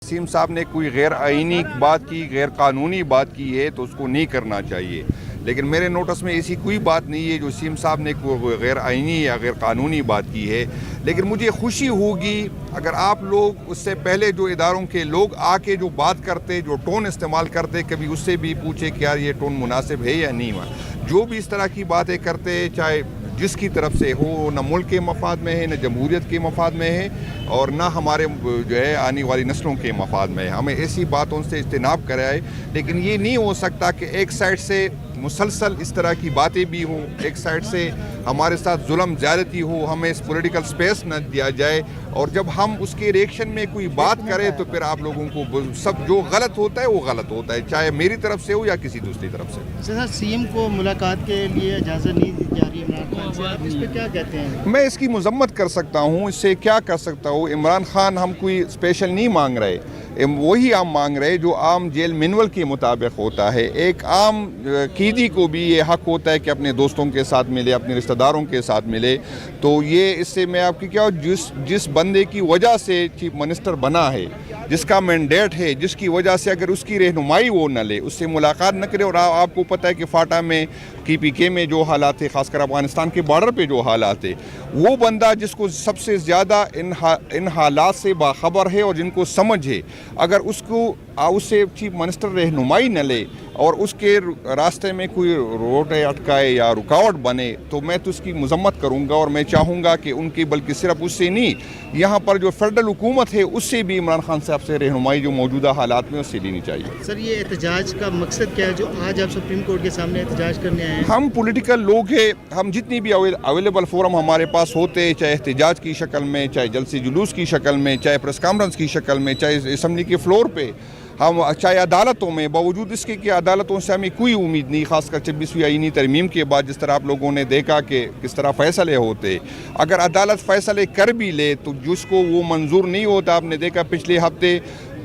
वसीम साहब ने कोई गैर आइनी बात की, गैर कानूनी बात की है तो उसको नहीं करना चाहिए, लेकिन मेरे नोटिस में ऐसी कोई बात नहीं है जो वसीम साहब ने कोई गैर आइनी या गैर कानूनी बात की है। लेकिन मुझे खुशी होगी अगर आप लोग उससे पहले जो इदारों के लोग आके जो बात करते, जो टोन इस्तेमाल करते, कभी उससे भी पूछे कि यार ये टोन मुनासिब है या नहीं। जो भी इस तरह की बातें करते, चाहे जिसकी तरफ से हो, न मुल्क के मफाद में है, न जमहूरियत के मफाद में है और न हमारे जो है आने वाली नस्लों के मफाद में है। हमें ऐसी बातों से इज्तनाब कराए, लेकिन ये नहीं हो सकता कि एक साइड से मुसलसल इस तरह की बातें भी हों, एक साइड से हमारे साथ जुल्म ज़्यादती हो, हमें इस पॉलिटिकल स्पेस न दिया जाए और जब हम उसके रिएक्शन में कोई बात करें तो फिर आप लोगों को सब जो गलत होता है वो गलत होता है, चाहे मेरी तरफ से हो या किसी दूसरी तरफ से। सर, सीएम को मुलाकात के लिए इजाज़त नहीं दी जा रही है इमरान खान से, आप इस पर क्या कहते हैं? मैं इसकी मजम्मत कर सकता हूँ, इससे क्या कर सकता हूँ। इमरान खान हम कोई स्पेशल नहीं मांग रहे, वही हम मांग रहे जो आम जेल मैनुअल के मुताबिक होता है। एक आम कैदी को भी ये हक होता है कि अपने दोस्तों के साथ मिले, अपने रिश्तेदारों के साथ मिले। तो ये इससे मैं आपकी क्या, जिस बंदे की वजह से चीफ मिनिस्टर बना है, जिसका मैंडेट है, जिसकी वजह से अगर उसकी रहनुमाई वो न ले, उससे मुलाकात न करे। और आपको पता है कि फाटा में KPK में जो हालात थे, खासकर अफगानिस्तान के बॉर्डर पे जो हालात थे, वो बंदा जिसको सबसे ज़्यादा इन हालात से बाखबर है और जिनको समझ है, अगर उससे चीफ मिनिस्टर रहनुमाई न ले और उसके रास्ते में कोई रोड अटकाए या रुकावट बने तो मैं तो उसकी मजम्मत करूँगा और मैं चाहूँगा कि उनकी, बल्कि सिर्फ उससे नहीं, यहाँ पर जो फेडरल हुकूमत है उससे भी इमरान खान साहब से रहनुमाई जो मौजूदा हालात में उससे लेनी चाहिए। सर, ये एहतजाज का मकसद क्या है जो आज आप सुप्रीम कोर्ट के सामने एहतजाज करने आए हैं? हम पॉलिटिकल लोग हैं, हम जितनी भी अवेलेबल फोरम हमारे पास होते हैं, चाहे एहतजाज की शक्ल में, चाहे जलसे जुलूस की शक्ल में, चाहे प्रेस कॉन्फ्रेंस की शक्ल में, चाहे असम्बली के फ्लोर पे, हम चाहे अदालतों में, बावजूद इसके कि अदालतों से हमें कोई उम्मीद नहीं, खासकर 26वीं आईनी तरमीम के बाद जिस तरह आप लोगों ने देखा कि किस तरह फ़ैसले होते, अगर अदालत फ़ैसले कर भी ले तो जिसको वो मंजूर नहीं होता। आपने देखा पिछले हफ्ते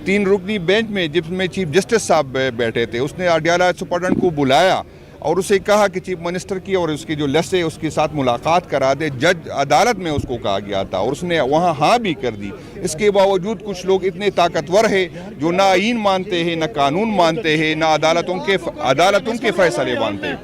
3 रुकनी बेंच में जिसमें चीफ जस्टिस साहब बैठे थे, उसने अडयाला सुपरडेंट को बुलाया और उसे कहा कि चीफ मिनिस्टर की और उसकी जो लिस्ट है उसके साथ मुलाकात करा दे। जज अदालत में उसको कहा गया था और उसने वहाँ हाँ भी कर दी। इसके बावजूद कुछ लोग इतने ताकतवर है जो ना आईन मानते हैं, ना कानून मानते हैं, ना अदालतों के फैसले मानते हैं।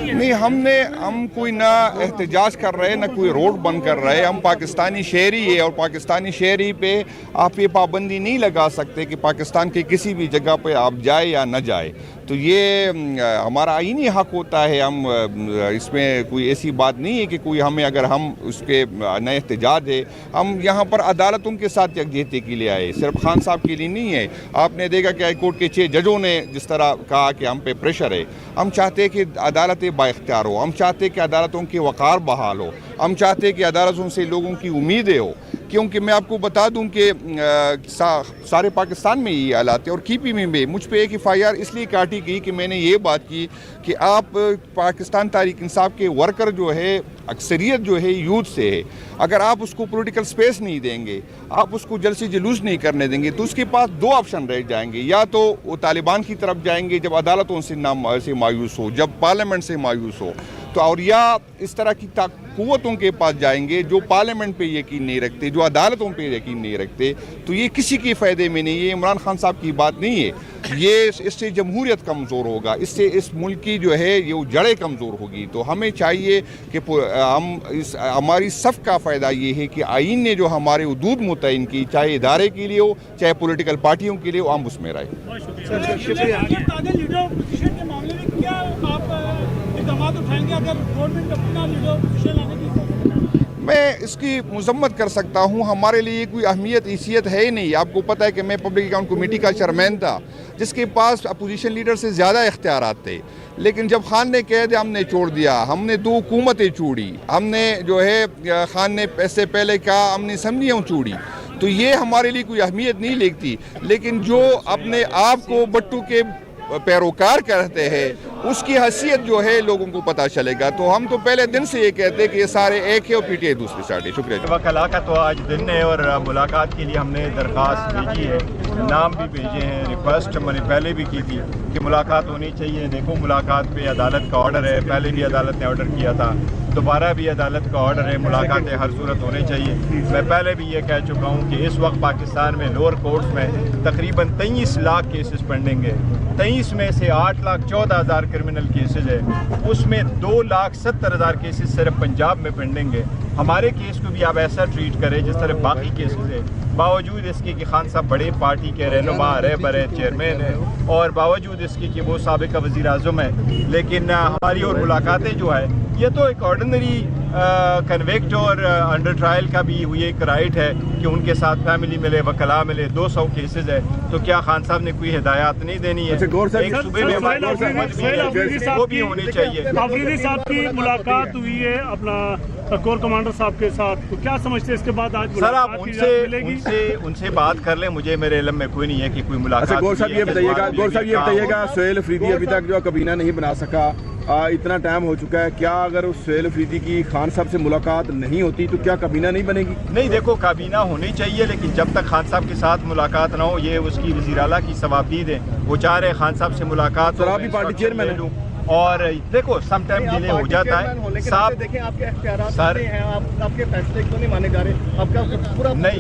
नहीं, हम कोई ना एहतजाज कर रहे, ना कोई रोड बंद कर रहे। हम पाकिस्तानी शहरी है और पाकिस्तानी शहरी पे आप ये पाबंदी नहीं लगा सकते कि पाकिस्तान के किसी भी जगह पे आप जाए या न जाए। तो ये हमारा आईनी हक होता है। हम इसमें कोई ऐसी बात नहीं है कि कोई हमें, अगर हम उसके नए एहतजाज है, हम यहाँ पर अदालतों के साथ यकजहती के लिए आए, सिर्फ खान साहब के लिए नहीं है। आपने देखा कि हाई कोर्ट के 6 जजों ने जिस तरह कहा कि हम पे प्रेशर है। हम चाहते हैं कि अदालतें बाइख्तियार हो, हम चाहते हैं कि अदालतों के वक़ार बहाल हो, हम चाहते हैं कि अदालतों से लोगों की उम्मीदें हो। क्योंकि मैं आपको बता दूं कि सारे पाकिस्तान में ये हालात है और KP में भी मुझ पे एक FIR इसलिए काटी गई कि मैंने ये बात की कि आप पाकिस्तान तहरीक इंसाफ के वर्कर जो है, अक्सरियत जो है यूथ से है, अगर आप उसको पॉलिटिकल स्पेस नहीं देंगे, आप उसको जलसे जुलूस नहीं करने देंगे तो उसके पास 2 ऑप्शन रह जाएंगे। या तो वो तालिबान की तरफ जाएंगे जब अदालतों से मायूस हो, जब पार्लियामेंट से मायूस हो, तो और या इस तरह की कुव्वतों के पास जाएंगे जो पार्लियामेंट पे यकीन नहीं रखते, जो अदालतों पे यकीन नहीं रखते। तो ये किसी के फ़ायदे में नहीं है। इमरान खान साहब की बात नहीं है ये, इससे जमहूरियत कमज़ोर होगा, इससे इस मुल्क की जो है ये जड़ें कमज़ोर होगी। तो हमें चाहिए कि हमारी सब का फ़ायदा ये है कि आइन ने जो हमारे हदूद मुतय्यन की, चाहे इदारे के लिए हो, चाहे पॉलिटिकल पार्टियों के लिए हो, हम उसमें रहे। मैं इसकी मजम्मत कर सकता हूँ। हमारे लिए कोई अहमियत हैसियत है ही नहीं। आपको पता है कि मैं पब्लिक अकाउंट कमेटी का चेयरमैन था जिसके पास अपोजिशन लीडर से ज़्यादा इख्तियारात थे, लेकिन जब खान ने कह दिया हमने छोड़ दिया। हमने 2 हुकूमतें छोड़ी, हमने जो है खान ने पैसे पहले कहा हमने असम्बलियाँ छोड़ी। तो ये हमारे लिए कोई अहमियत नहीं लगती। लेकिन जो अपने आप को बट्टू के पैरोकार करते हैं اس کی حیثیت جو ہے لوگوں کو پتہ چلے گا. تو ہم تو پہلے دن سے یہ کہتے ہیں کہ یہ سارے ایک ہے اور پی ٹی آئی دوسری سائڈ ہے. شکریہ. وکلاء کا تو آج دن ہے اور ملاقات کے لیے ہم نے درخواست بھیجی ہے, نام بھی بھیجے ہیں, ریکویسٹ میں نے پہلے بھی کی تھی کہ ملاقات ہونی چاہیے. دیکھو ملاقات پہ عدالت کا آرڈر ہے, پہلے بھی عدالت نے آرڈر کیا تھا, دوبارہ بھی عدالت کا آرڈر ہے, ملاقاتیں ہر صورت ہونے چاہیے. میں پہلے بھی یہ کہہ چکا ہوں کہ اس وقت پاکستان میں لوور کورٹس میں تقریباً 23 لاکھ کیسز پینڈنگ ہے. 23 میں سے 8,14,000 کرمنل کیسز ہے, اس میں 2,70,000 کیسز صرف پنجاب میں پینڈنگ ہے. ہمارے کیس کو بھی آپ ایسا ٹریٹ کریں جس طرح باقی کیسز ہے, باوجود اس کے کہ خان صاحب بڑے پارٹی کے رہنما رہبر ہے, چیئرمین ہے, اور باوجود اس کے کہ وہ سابقہ وزیر اعظم ہے. لیکن ہماری اور ملاقاتیں جو ہے یہ تو ایک آرڈنری کنویکٹ اور انڈر ٹرائل کا بھی یہ ایک رائٹ ہے کہ ان کے ساتھ فیملی ملے, وکلاء ملے. 200 کیسز ہے تو کیا خان صاحب نے کوئی ہدایات نہیں دینی ہے؟ ایک صوبے میں وہ بھی ہونی چاہیے. آفریدی صاحب کی ملاقات ہوئی ہے اپنا کور کمانڈر صاحب کے ساتھ, تو کیا سمجھتے ہیں اس کے بعد آج سر آپ ان سے بات کر لیں. مجھے میرے علم میں کوئی نہیں ہے کہ کوئی ملاقات. گور صاحب یہ بتائیے گا سہیل افریدی ابھی تک جو کابینہ نہیں بنا سکا, اتنا ٹائم ہو چکا ہے, کیا اگر اس سہیل افریدی کی خان صاحب سے ملاقات نہیں ہوتی تو کیا کابینہ نہیں بنے گی؟ نہیں, دیکھو کابینہ ہونی چاہیے, لیکن جب تک خان صاحب کے ساتھ ملاقات نہ ہو, یہ اس کی وزیر اعلیٰ کی ثوابدید ہے. وہ چاہ رہے خان صاحب سے ملاقات. سر آپ بھی پارٹی چیئرمین ہیں, اور دیکھو سم ٹائم ڈیلے ہو جاتا ہے صاحب. دیکھیں آپ کے اختیارات ہیں, آپ کے فیصلے کیوں نہیں مانے جا رہے؟ آپ کا پورا نہیں,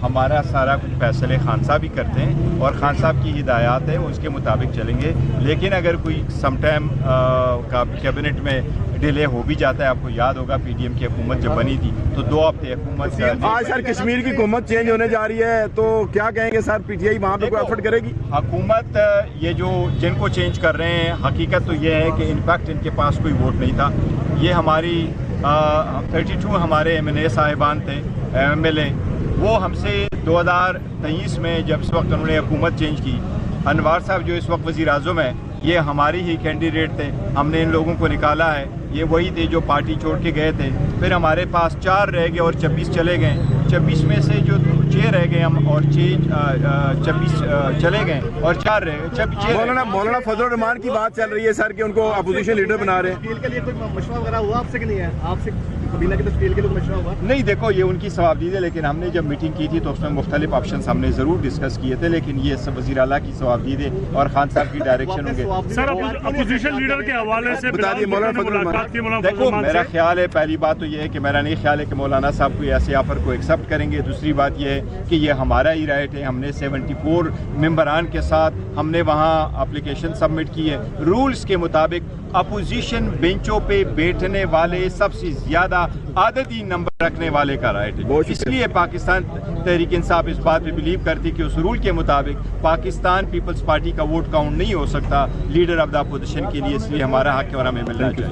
ہمارا سارا کچھ فیصلے خان صاحب ہی کرتے ہیں اور خان صاحب کی ہدایات ہیں, وہ اس کے مطابق چلیں گے. لیکن اگر کوئی سم ٹائم کیبنٹ میں ڈیلے ہو بھی جاتا ہے, آپ کو یاد ہوگا پی ڈی ایم کی حکومت جب بنی تھی تو 2 ہفتے حکومت. آج سر کشمیر کی حکومت چینج ہونے جا رہی ہے تو کیا کہیں گے سر, پی ٹی آئی وہاں پہ کوئی ایفرٹ کرے گی؟ حکومت یہ جو جن کو چینج کر رہے ہیں, حقیقت تو یہ ہے کہ انفیکٹ ان کے پاس کوئی ووٹ نہیں تھا. یہ ہماری 32 ہمارے ایم این اے صاحبان تھے, ایم ایل اے, وہ ہم سے 2023 میں جب اس وقت انہوں نے حکومت چینج کی, انوار صاحب جو اس وقت وزیر اعظم ہیں یہ ہماری ہی کینڈیڈیٹ تھے. ہم نے ان لوگوں کو نکالا ہے, یہ وہی تھے جو پارٹی چھوڑ کے گئے تھے. پھر ہمارے پاس 4 رہ گئے اور 26 چلے گئے. 26 میں سے جو 6 رہ گئے ہم, اور 26 چلے گئے اور 4 رہ گئے. مولانا فضل الرحمان کی بات چل رہی ہے سر کہ ان کو اپوزیشن لیڈر بنا رہے ہیں. تشکیل کے لیے کوئی مشورہ وغیرہ ہوا آپ سے کہ نہیں ہے؟ آپ سے کابینہ کی تشکیل کے لیے مشورہ ہوا؟ نہیں, دیکھو یہ ان کی ثوابدید ہے, لیکن ہم نے جب میٹنگ کی تھی تو اس میں مختلف آپشنز ہم نے ضرور ڈسکس کیے تھے, لیکن یہ سب وزیر اعلیٰ کی ثوابدید ہے اور خان صاحب کی ڈائریکشن ہوں گے. سر اپوزیشن لیڈر کے حوالے سے دیکھو میرا خیال ہے, پہلی بات تو یہ ہے کہ میرا نہیں خیال ہے کہ مولانا صاحب کوئی ایسے آفر کو ایکسیپٹ کریں گے. دوسری بات یہ ہے کہ یہ ہمارا ہی رائٹ ہے. ہم نے 74 ممبران کے ساتھ ہم نے وہاں اپلیکیشن سبمٹ کی ہے. رولز کے مطابق اپوزیشن بینچوں پہ بیٹھنے والے سب سے زیادہ عددی نمبر رکھنے والے کا رائٹ ہے. اس لیے پاکستان تحریک انصاف اس بات پہ بلیو کرتی کہ اس رول کے مطابق پاکستان پیپلز پارٹی کا ووٹ کاؤنٹ نہیں ہو سکتا لیڈر آف دا اپوزیشن کے لیے. اس لیے ہمارا حق ہے اور ہمیں ملنا چاہیے.